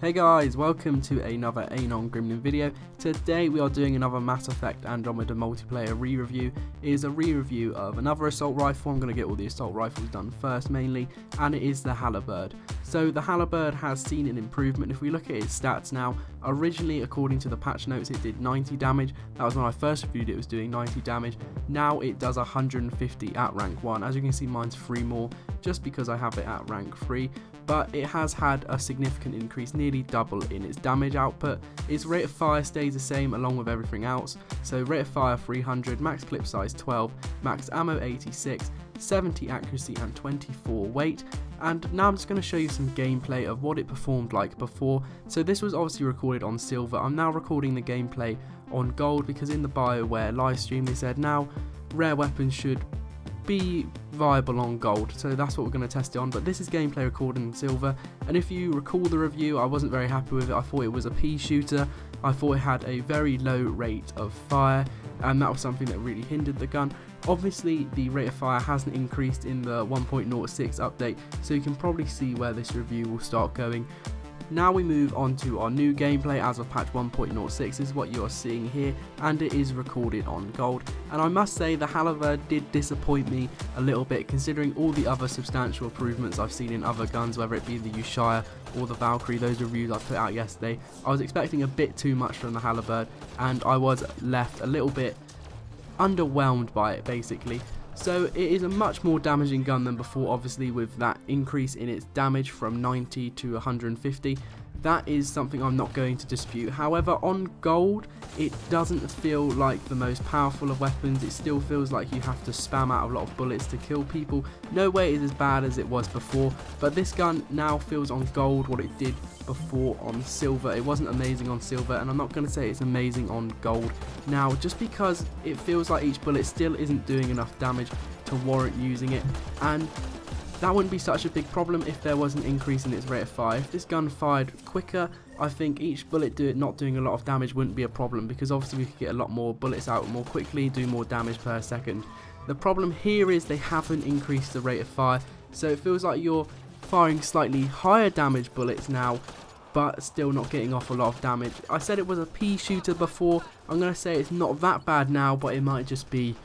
Hey guys, welcome to another Anon Gremlin video. Today we are doing another Mass Effect Andromeda multiplayer re-review. It is a re-review of another assault rifle. I'm going to get all the assault rifles done first mainly, and it is the Halberd. So the Halberd has seen an improvement. If we look at its stats now, originally according to the patch notes it did 90 damage. That was when I first reviewed it, was doing 90 damage. Now it does 150 at rank 1. As you can see, mine's 3 more just because I have it at rank 3. But it has had a significant increase, nearly double in its damage output. Its rate of fire stays the same along with everything else. So rate of fire 300, max clip size 12, max ammo 86, 70 accuracy and 24 weight. And now I'm just going to show you some gameplay of what it performed like before. So this was obviously recorded on silver. I'm now recording the gameplay on gold because in the BioWare live stream they said now rare weapons should be viable on gold, so that's what we're going to test it on. But this is gameplay recorded in silver, and if you recall the review, I wasn't very happy with it. I thought it was a pea shooter. I thought it had a very low rate of fire, and that was something that really hindered the gun. Obviously the rate of fire hasn't increased in the 1.06 update, so you can probably see where this review will start going. Now we move on to our new gameplay as of patch 1.06. This is what you are seeing here, and it is recorded on gold. And I must say the Halberd did disappoint me a little bit, considering all the other substantial improvements I've seen in other guns, whether it be the Ushiah or the Valkyrie, those reviews I put out yesterday. I was expecting a bit too much from the Halberd, and I was left a little bit underwhelmed by it basically. So it is a much more damaging gun than before, obviously, with that increase in its damage from 90 to 150. That is something I'm not going to dispute. However, on gold, it doesn't feel like the most powerful of weapons. It still feels like you have to spam out a lot of bullets to kill people. No way it is as bad as it was before, but this gun now feels on gold what it did before on silver. It wasn't amazing on silver, and I'm not going to say it's amazing on gold now, just because it feels like each bullet still isn't doing enough damage to warrant using it. And that wouldn't be such a big problem if there was an increase in its rate of fire. If this gun fired quicker, I think each bullet not doing a lot of damage wouldn't be a problem, because obviously we could get a lot more bullets out more quickly, do more damage per second. The problem here is they haven't increased the rate of fire, so it feels like you're firing slightly higher damage bullets now, but still not getting off a lot of damage. I said it was a pea shooter before. I'm going to say it's not that bad now, but it might just be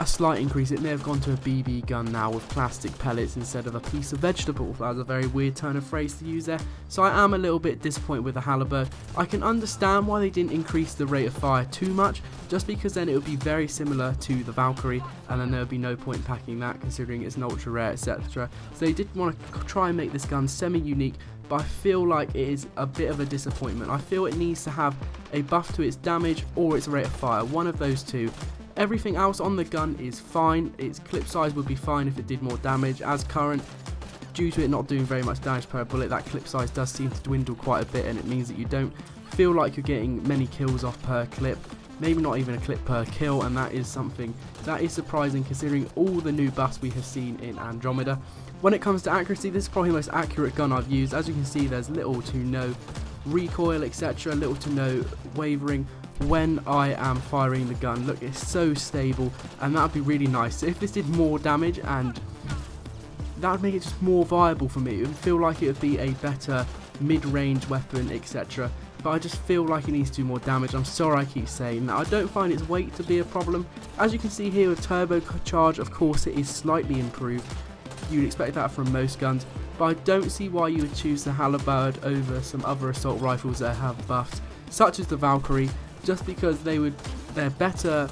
a slight increase. It may have gone to a BB gun now with plastic pellets instead of a piece of vegetable. That was a very weird turn of phrase to use there. So I am a little bit disappointed with the Halberd. I can understand why they didn't increase the rate of fire too much, just because then it would be very similar to the Valkyrie, and then there would be no point packing that considering it's an ultra rare, etc. So they did want to try and make this gun semi-unique, but I feel like it is a bit of a disappointment. I feel it needs to have a buff to its damage or its rate of fire, one of those two. Everything else on the gun is fine. Its clip size would be fine if it did more damage. As current, due to it not doing very much damage per bullet, that clip size does seem to dwindle quite a bit, and it means that you don't feel like you're getting many kills off per clip, maybe not even a clip per kill, and that is something that is surprising considering all the new buffs we have seen in Andromeda. When it comes to accuracy, this is probably the most accurate gun I've used. As you can see, there's little to no recoil, etc., little to no wavering when I am firing the gun. Look, it's so stable, and that would be really nice. So if this did more damage, and that would make it just more viable for me. It would feel like it would be a better mid-range weapon, etc. But I just feel like it needs to do more damage. I'm sorry I keep saying that. I don't find its weight to be a problem. As you can see here with turbocharge, of course it is slightly improved. You'd expect that from most guns, but I don't see why you would choose the Halberd over some other assault rifles that have buffs, such as the Valkyrie, just because they're better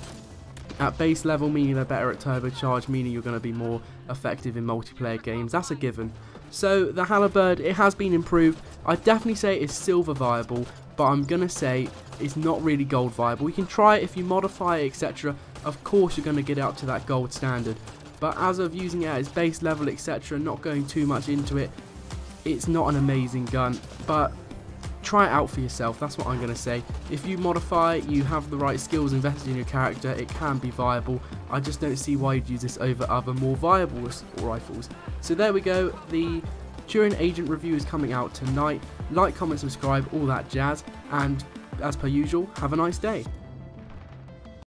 at base level, meaning they're better at turbocharge, meaning you're going to be more effective in multiplayer games. That's a given. So the Halberd, it has been improved. I definitely say it's silver viable, but I'm going to say it's not really gold viable. You can try it if you modify it, etc. Of course you're going to get it up to that gold standard. But as of using it at its base level, etc., not going too much into it, it's not an amazing gun. But try it out for yourself, that's what I'm going to say. If you modify, you have the right skills invested in your character, it can be viable. I just don't see why you'd use this over other more viable rifles. So there we go, the Turing Agent review is coming out tonight. Like, comment, subscribe, all that jazz, and as per usual, have a nice day.